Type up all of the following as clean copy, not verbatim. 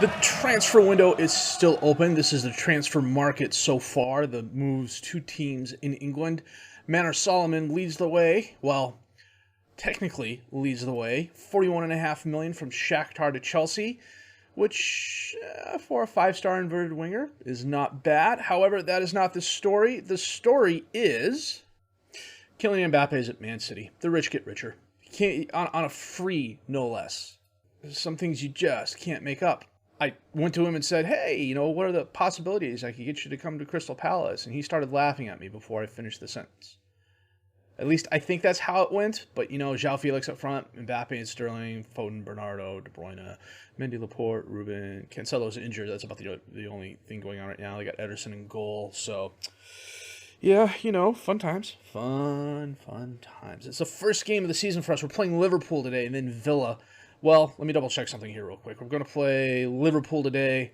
The transfer window is still open. This is the transfer market so far. The moves to teams in England. Manor Solomon leads the way. Well, technically leads the way. 41.5 million from Shakhtar to Chelsea, which for a 5-star inverted winger is not bad. However, that is not the story. The story is Kylian Mbappe is at Man City. The rich get richer. Can't, on a free, no less. There's some things you just can't make up. I went to him and said, hey, what are the possibilities I could get you to come to Crystal Palace? And he started laughing at me before I finished the sentence. At least I think that's how it went. But, João Felix up front, Mbappe and Sterling, Foden, Bernardo, De Bruyne, Mendy, Laporte, Ruben, Cancelo's injured. That's about the only thing going on right now. They got Ederson in goal. So, yeah, fun times. Fun times. It's the first game of the season for us. We're playing Liverpool today and then Villa. Well, let me double check something here real quick. We're going to play Liverpool today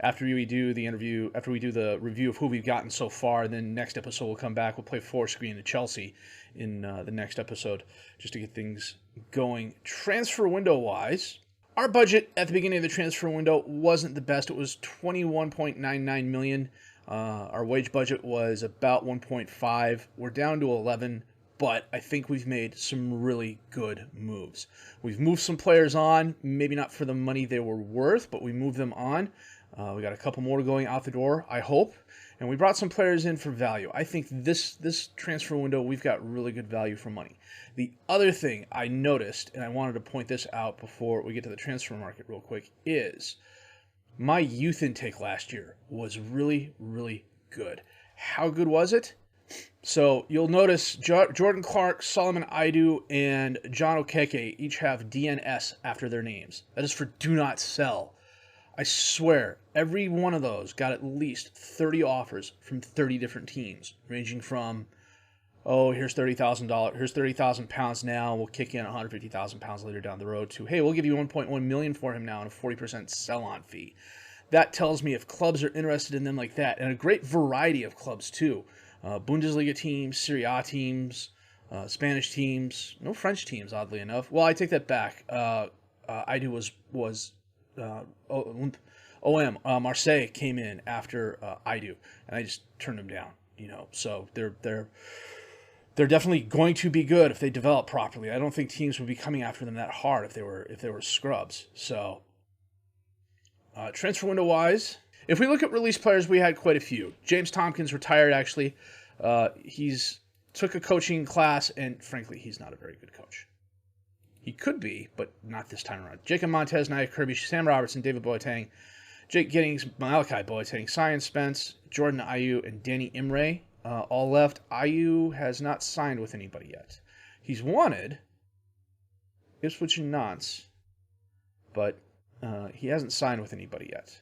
after we do the interview, after we do the review of who we've gotten so far. Then next episode we'll come back. We'll play 4-screen to Chelsea in the next episode just to get things going. Transfer window-wise, our budget at the beginning of the transfer window wasn't the best. It was $21.99 million. Our wage budget was about 1.5. We're down to 11. But I think we've made some really good moves. We've moved some players on, maybe not for the money they were worth, but we moved them on. We got a couple more going out the door, I hope. And we brought some players in for value. I think this transfer window, we've got really good value for money. The other thing I noticed, and I wanted to point this out before we get to the transfer market real quick, is my youth intake last year was really, really good. How good was it? So you'll notice Jordan Clark, Solomon Aidu, and John Okeke each have DNS after their names. That is for do not sell. I swear, every one of those got at least 30 offers from 30 different teams, ranging from, here's $30,000, here's 30,000 pounds now, we'll kick in 150,000 pounds later down the road, to, hey, we'll give you 1.1 million for him now and a 40% sell-on fee. That tells me if clubs are interested in them like that, and a great variety of clubs too. Bundesliga teams, Serie A teams, Spanish teams, no French teams, oddly enough. Well, I take that back. Aidu was OM. Marseille came in after Aidu, and I just turned them down. So they're definitely going to be good if they develop properly. I don't think teams would be coming after them that hard if they were scrubs. So transfer window wise. If we look at release players, we had quite a few. James Tompkins retired, actually. He's took a coaching class, and frankly, he's not a very good coach. He could be, but not this time around. Jacob Montez, Nia Kirby, Sam Robertson, David Boateng, Jake Giddings, Malachi Boateng, Cyan Spence, Jordan Ayew, and Danny Imre all left. Ayew has not signed with anybody yet. He's wanted Ipswich and Nantes, but he hasn't signed with anybody yet.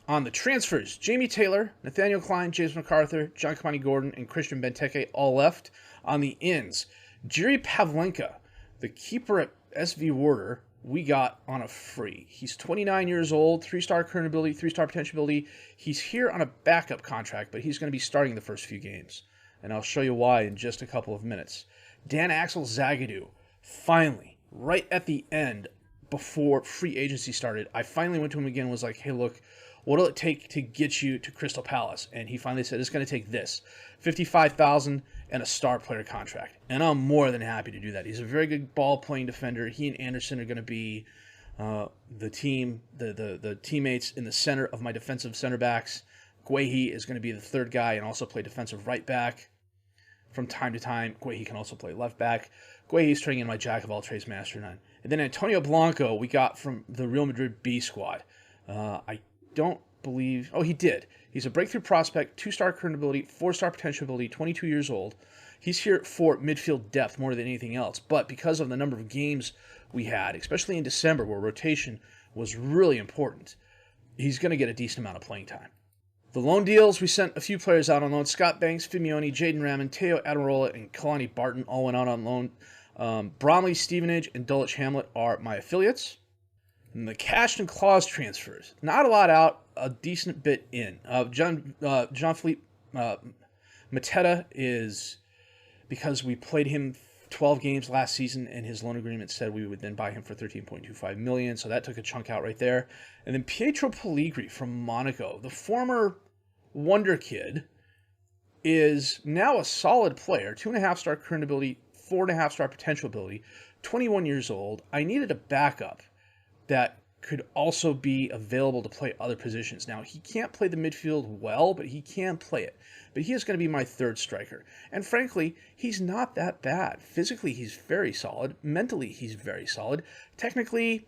On the transfers, Jamie Taylor, Nathaniel Klein, James MacArthur, John Kamani Gordon, and Christian Benteke all left. On the ins, Jiri Pavlenka, the keeper at SV Werder, we got on a free. He's 29 years old, 3-star current ability, 3-star potential ability. He's here on a backup contract, but he's going to be starting the first few games. And I'll show you why in just a couple of minutes. Dan Axel Zagadou, finally, right at the end, before free agency started, I finally went to him again and was like, hey, look, what'll it take to get you to Crystal Palace? And he finally said, it's going to take this, $55,000 and a star player contract. And I'm more than happy to do that. He's a very good ball-playing defender. He and Anderson are going to be the teammates in the center of my defensive center backs. Guehi is going to be the third guy and also play defensive right back. From time to time, Guehi can also play left back. Guehi's turning in my jack-of-all-trades, master-none. And then Antonio Blanco we got from the Real Madrid B squad. I don't believe... Oh, he did. He's a breakthrough prospect, 2-star current ability, 4-star potential ability, 22 years old. He's here for midfield depth more than anything else. But because of the number of games we had, especially in December where rotation was really important, he's going to get a decent amount of playing time. The loan deals, we sent a few players out on loan. Scott Banks, Fimioni, Jaden Raman, Teo Admirola, and Kalani Barton all went out on loan. Bromley, Stevenage, and Dulwich Hamlet are my affiliates. And the cash and clause transfers, not a lot out, a decent bit in. Jean-Philippe Mateta is, because we played him 12 games last season, and his loan agreement said we would then buy him for 13.25 million. So that took a chunk out right there. And then Pietro Poligri from Monaco, the former wonder kid, is now a solid player. 2.5-star current ability, 4.5-star potential ability, 21 years old. I needed a backup that could also be available to play other positions. Now, he can't play the midfield well, but he can play it. But he is going to be my third striker. And frankly, he's not that bad. Physically, he's very solid. Mentally, he's very solid. Technically,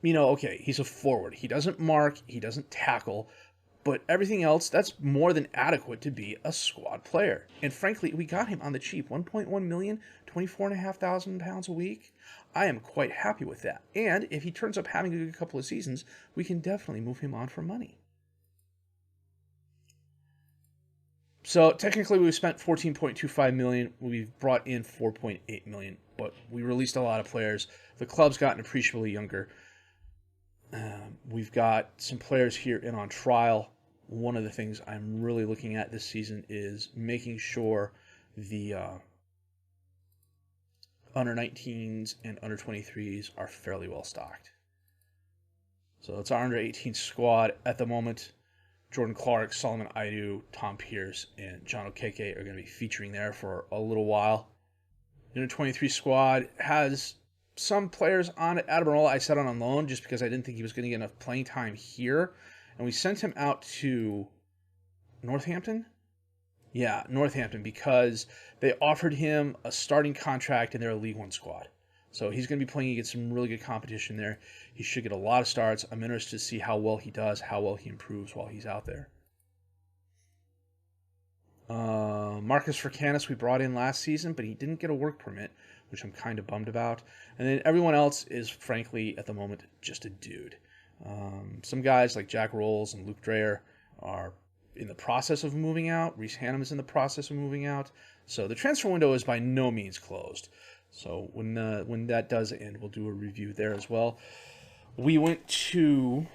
okay, he's a forward. He doesn't mark, he doesn't tackle, but everything else, that's more than adequate to be a squad player. And frankly, we got him on the cheap. 1.1 million, 24,500 pounds a week. I am quite happy with that. And if he turns up having a good couple of seasons, we can definitely move him on for money. So technically we've spent 14.25 million. We've brought in 4.8 million, but we released a lot of players. The club's gotten appreciably younger. We've got some players here in on trial. One of the things I'm really looking at this season is making sure the under 19s and under 23s are fairly well stocked. So it's our under 18 squad at the moment. Jordan Clark, Solomon Aidu, Tom Pierce, and John Okeke are going to be featuring there for a little while. The under 23 squad has some players on at Admiral. I set on loan just because I didn't think he was going to get enough playing time here. And we sent him out to Northampton. Yeah, Northampton, because they offered him a starting contract in their League One squad. So he's going to be playing against some really good competition there. He should get a lot of starts. I'm interested to see how well he does, how well he improves while he's out there. Marcus Furcanis we brought in last season, but he didn't get a work permit, which I'm kind of bummed about. And then everyone else is, frankly, at the moment, just a dude. Some guys like Jack Rolls and Luke Dreyer are in the process of moving out. Reese Hannum is in the process of moving out. So the transfer window is by no means closed. So when that does end, we'll do a review there as well. We went to...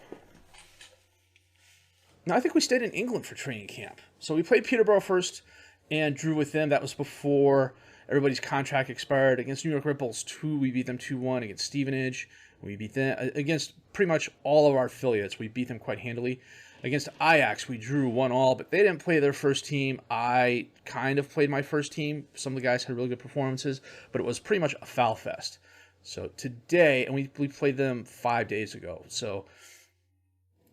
No, I think we stayed in England for training camp. So we played Peterborough first and drew with them. That was before everybody's contract expired. Against New York Red Bulls 2, we beat them 2-1. Against Stevenage, we beat them. Against pretty much all of our affiliates, we beat them quite handily. Against Ajax, we drew 1-1, but they didn't play their first team. I kind of played my first team. Some of the guys had really good performances, but it was pretty much a foul fest. So today, and we played them 5 days ago, so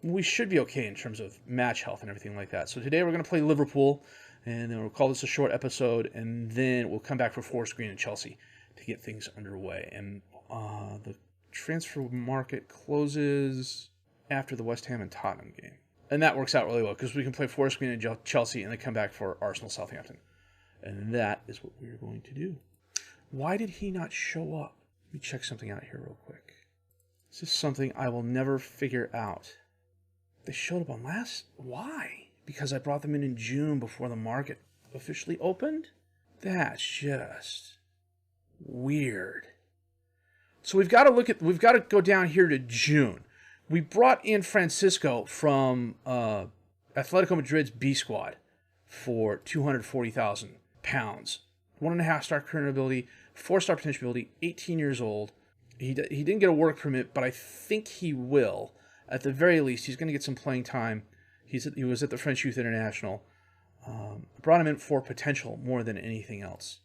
we should be okay in terms of match health and everything like that. So today we're going to play Liverpool, and then we'll call this a short episode, and then we'll come back for Forest Green and Chelsea to get things underway. And the transfer market closes after the West Ham and Tottenham game. And that works out really well because we can play Forest Green and Chelsea and then come back for Arsenal Southampton. And that is what we're going to do. Why did he not show up? Let me check something out here real quick. This is something I will never figure out. They showed up on last... Why? Because I brought them in June before the market officially opened? That's just weird. So we've got to go down here to June. We brought in Francisco from Atletico Madrid's B squad for 240,000 pounds. 1.5-star current ability, 4-star potential ability, 18 years old. He didn't get a work permit, but I think he will. At the very least, he's going to get some playing time. He was at the French Youth International. Brought him in for potential more than anything else.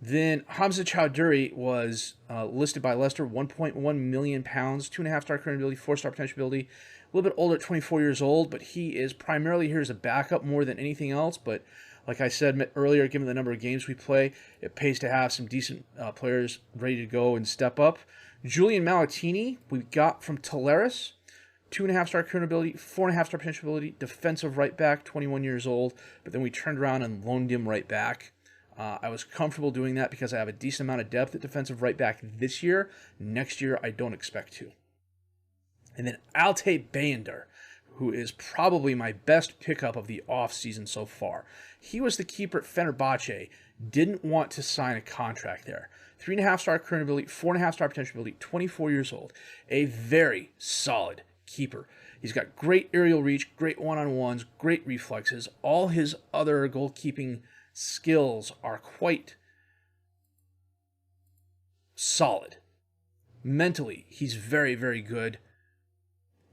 Then Hamza Chowdhury was listed by Leicester, 1.1 million pounds, 2.5-star current ability, 4-star potential ability, a little bit older at 24 years old, but he is primarily here as a backup more than anything else. But like I said earlier, given the number of games we play, it pays to have some decent players ready to go and step up. Julian Malatini, we got from Tuleris, 2.5-star current ability, 4.5-star potential ability, defensive right back, 21 years old, but then we turned around and loaned him right back. I was comfortable doing that because I have a decent amount of depth at defensive right back this year. Next year, I don't expect to. And then Altay Bayender, who is probably my best pickup of the offseason so far. He was the keeper at Fenerbahce, didn't want to sign a contract there. 3.5-star current ability, 4.5-star potential ability, 24 years old. A very solid keeper. He's got great aerial reach, great one-on-ones, great reflexes. All his other goalkeeping skills are quite solid. Mentally, he's very, very good.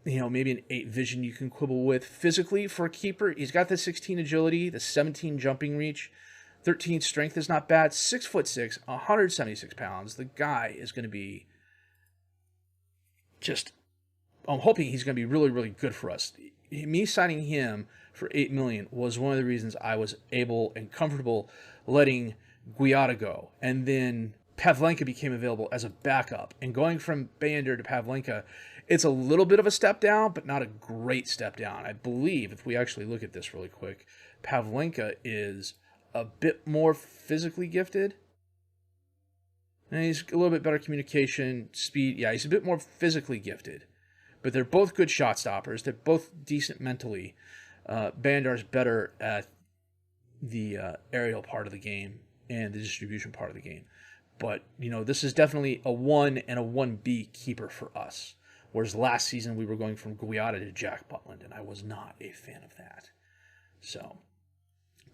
Maybe an 8 vision you can quibble with. Physically, for a keeper, he's got the 16 agility, the 17 jumping reach, 13 strength is not bad. 6'6", 176 pounds. The guy is going to be I'm hoping he's going to be really, really good for us. Me signing him for $8 million was one of the reasons I was able and comfortable letting Guiada go. And then Pavlenka became available as a backup. And going from Bender to Pavlenka, it's a little bit of a step down, but not a great step down. I believe, if we actually look at this really quick, Pavlenka is a bit more physically gifted. And he's a little bit better communication, speed. Yeah, he's a bit more physically gifted. But they're both good shot stoppers. They're both decent mentally. Bandar's better at the aerial part of the game and the distribution part of the game. But, this is definitely a 1 and a 1B keeper for us. Whereas last season we were going from Guiada to Jack Butland, and I was not a fan of that. So,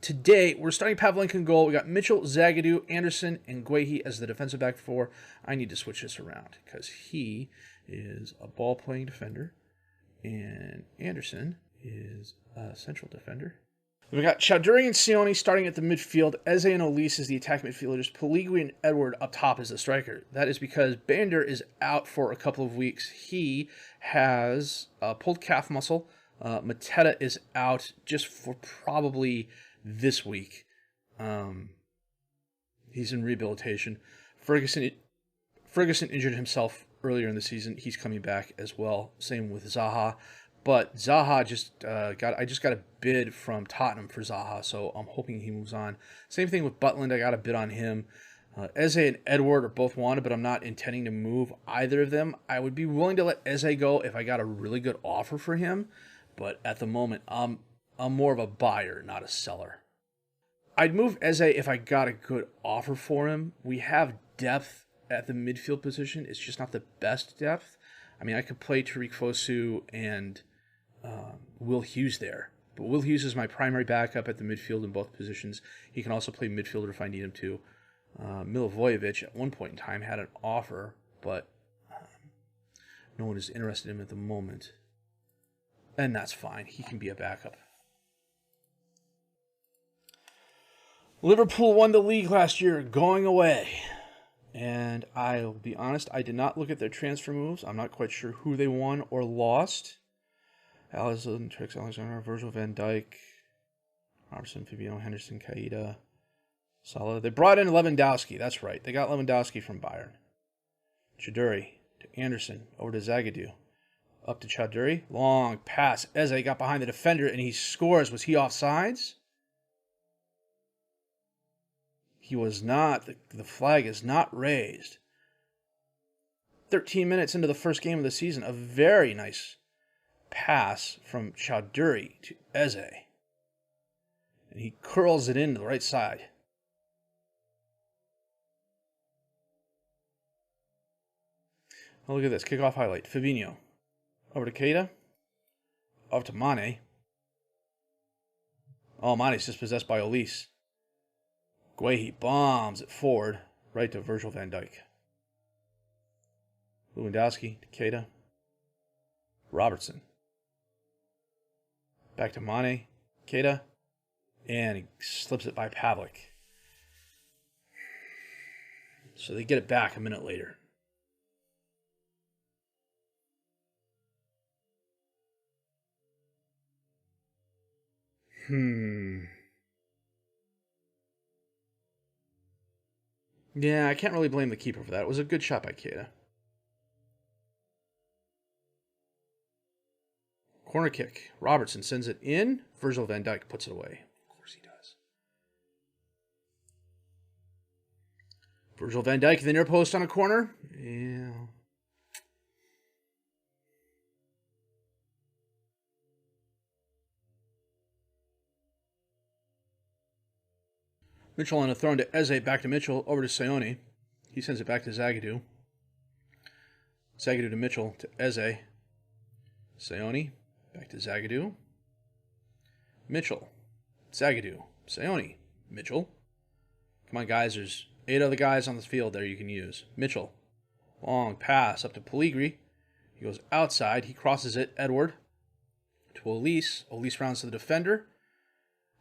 today we're starting Pavlenka in goal. We got Mitchell, Zagadou, Anderson, and Guehi as the defensive back 4. I need to switch this around because he is a ball-playing defender, and Anderson is a central defender. We got Chowdhury and Sione starting at the midfield. Eze and Olise as the attack midfielders. Poligri and Edward up top as the striker. That is because Bander is out for a couple of weeks. He has pulled calf muscle. Mateta is out just for probably this week. He's in rehabilitation. Ferguson injured himself earlier in the season. He's coming back as well. Same with Zaha. But Zaha I just got a bid from Tottenham for Zaha, so I'm hoping he moves on. Same thing with Butland. I got a bid on him. Eze and Edward are both wanted, but I'm not intending to move either of them. I would be willing to let Eze go if I got a really good offer for him, but at the moment, I'm more of a buyer, not a seller. I'd move Eze if I got a good offer for him. We have depth at the midfield position. It's just not the best depth. I mean, I could play Tariq Fosu and Will Hughes there. But Will Hughes is my primary backup at the midfield in both positions. He can also play midfielder if I need him to. Milivojevic at one point in time had an offer, but no one is interested in him at the moment. And that's fine. He can be a backup. Liverpool won the league last year, going away. And I'll be honest, I did not look at their transfer moves. I'm not quite sure who they won or lost. Alisson, Trix Alexander, Virgil van Dijk, Robertson, Fabinho, Henderson, Kaida, Salah. They brought in Lewandowski. That's right. They got Lewandowski from Bayern. Chowdhury to Anderson, over to Zagadou. Up to Chowdhury. Long pass. Eze got behind the defender and he scores. Was he offsides? He was not. The flag is not raised. 13 minutes into the first game of the season. A very nice pass from Chowdhury to Eze. And he curls it into the right side. Oh, look at this. Kickoff highlight. Fabinho. Over to Keita. Over to Mane. Oh, Mane's dispossessed by Olise. Guehi bombs it forward, right to Virgil van Dijk. Lewandowski to Keita. Robertson. Back to Mane. Keita. And he slips it by Pavlik. So they get it back a minute later. Yeah, I can't really blame the keeper for that. It was a good shot by Keita. Corner kick. Robertson sends it in. Virgil van Dijk puts it away. Of course he does. Virgil van Dijk, the near post on a corner. Yeah. Mitchell on a throw to Eze, back to Mitchell, over to Sione. He sends it back to Zagadou. Zagadou to Mitchell, to Eze. Sione, back to Zagadou. Mitchell, Zagadou, Sione, Mitchell. Come on, guys, there's 8 other guys on this field there you can use. Mitchell. Long pass up to Poligri. He goes outside. He crosses it. Edward to Elise. Elise rounds to the defender.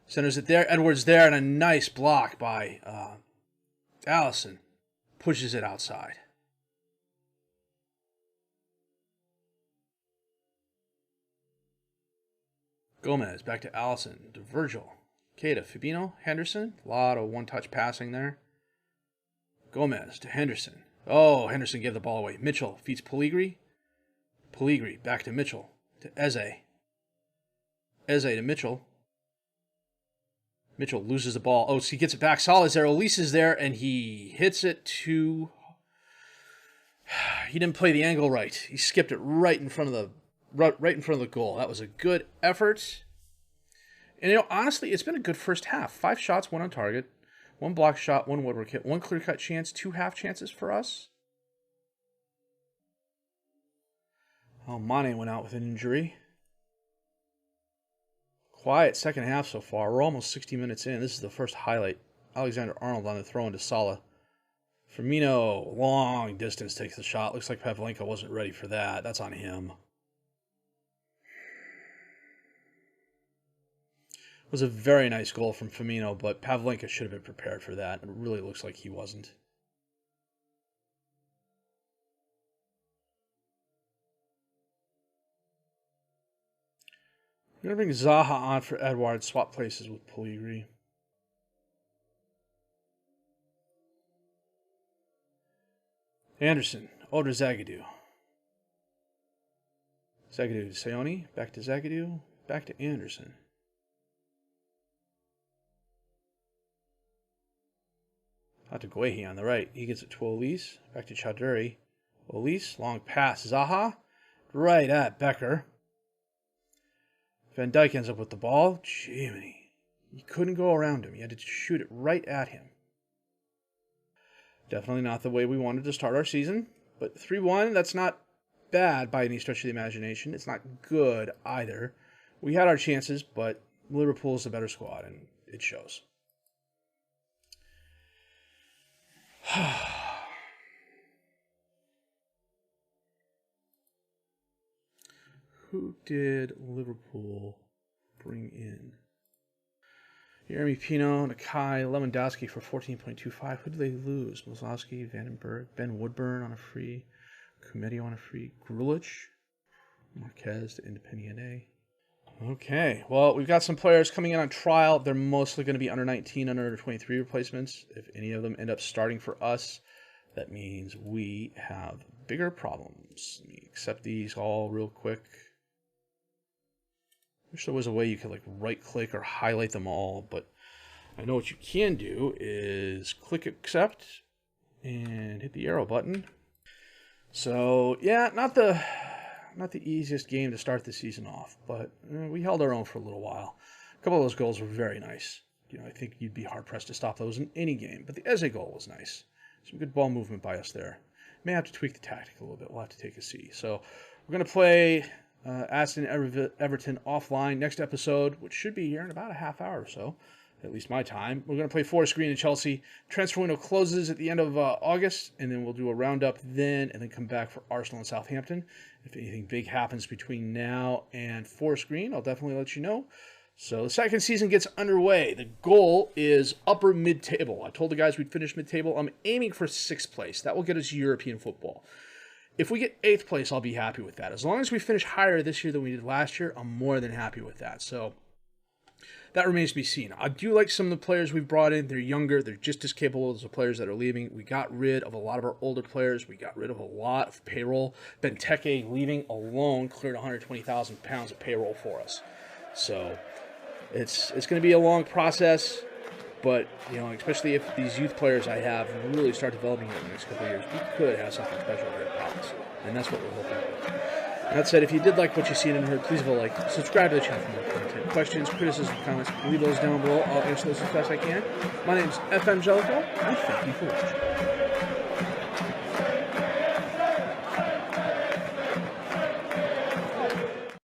Centers it there. Edward's there, and a nice block by Allison. Pushes it outside. Gomez back to Allison. To Virgil. Keita. Fabinho. Henderson. A lot of one-touch passing there. Gomez to Henderson. Oh, Henderson gave the ball away. Mitchell feeds Poligri. Poligri back to Mitchell. To Eze. Eze to Mitchell. Mitchell loses the ball. Oh, so he gets it back. Salah's there. Elise is there, and he hits it to... He didn't play the angle right. He skipped it right in front of the goal. That was a good effort. And, you know, honestly, it's been a good first half. 5 shots, 1 on target. 1 block shot, 1 woodwork hit, 1 clear-cut chance, 2 half chances for us. Oh, Mane went out with an injury. Quiet second half so far. We're almost 60 minutes in. This is the first highlight. Alexander-Arnold on the throw into Salah. Firmino, long distance, takes the shot. Looks like Pavlenka wasn't ready for that. That's on him. It was a very nice goal from Firmino, but Pavlenka should have been prepared for that. It really looks like he wasn't. We're going to bring Zaha on for Edouard. Swap places with Poligri. Anderson. Oder Zagadou. Zagadou to Seone. Back to Zagadou. Back to Anderson. Out to Guehi on the right. He gets it to Elise. Back to Chowdhury. Elise. Long pass. Zaha. Right at Becker. Van Dijk ends up with the ball. Jiminy. You couldn't go around him. You had to shoot it right at him. Definitely not the way we wanted to start our season. But 3-1, that's not bad by any stretch of the imagination. It's not good either. We had our chances, but Liverpool's the better squad, and it shows. Who did Liverpool bring in? Jeremy Pino, Nakai, Lewandowski for 14.25. Who did they lose? Mozlowski, Vandenberg, Ben Woodburn on a free, Comedio on a free, Grulich, Marquez to Independiente. Okay, well, we've got some players coming in on trial. They're mostly going to be under 19, under 23 replacements. If any of them end up starting for us, that means we have bigger problems. Let me accept these all real quick. Wish there was a way you could like right-click or highlight them all, but I know what you can do is click accept and hit the arrow button. So yeah, not the easiest game to start the season off, but we held our own for a little while. A couple of those goals were very nice. You know, I think you'd be hard-pressed to stop those in any game, but the Eze goal was nice. Some good ball movement by us there. May have to tweak the tactic a little bit. We'll have to take a see. So we're going to play Aston Everton offline next episode, which should be here in about a half hour or so, at least my time. We're going to play Forest Green and Chelsea. Transfer window closes at the end of August, and then we'll do a roundup then, and then come back for Arsenal and Southampton. If anything big happens between now and Forest Green, I'll definitely let you know. So the second season gets underway. The goal is upper mid-table. I told the guys we'd finish mid-table. I'm aiming for 6th place. That will get us European football. If we get 8th place, I'll be happy with that. As long as we finish higher this year than we did last year, I'm more than happy with that. So that remains to be seen. I do like some of the players we've brought in. They're younger. They're just as capable as the players that are leaving. We got rid of a lot of our older players. We got rid of a lot of payroll. Benteke leaving alone cleared 120,000 pounds of payroll for us. So it's going to be a long process. But, you know, especially if these youth players I have really start developing in the next couple of years, we could have something special here at Palace. And that's what we're hoping for. That said, if you did like what you've seen and heard, please leave a like. Subscribe to the channel for more content. Questions, criticisms, comments, leave those down below. I'll answer those as fast as I can. My name is FM22, and thank you for watching.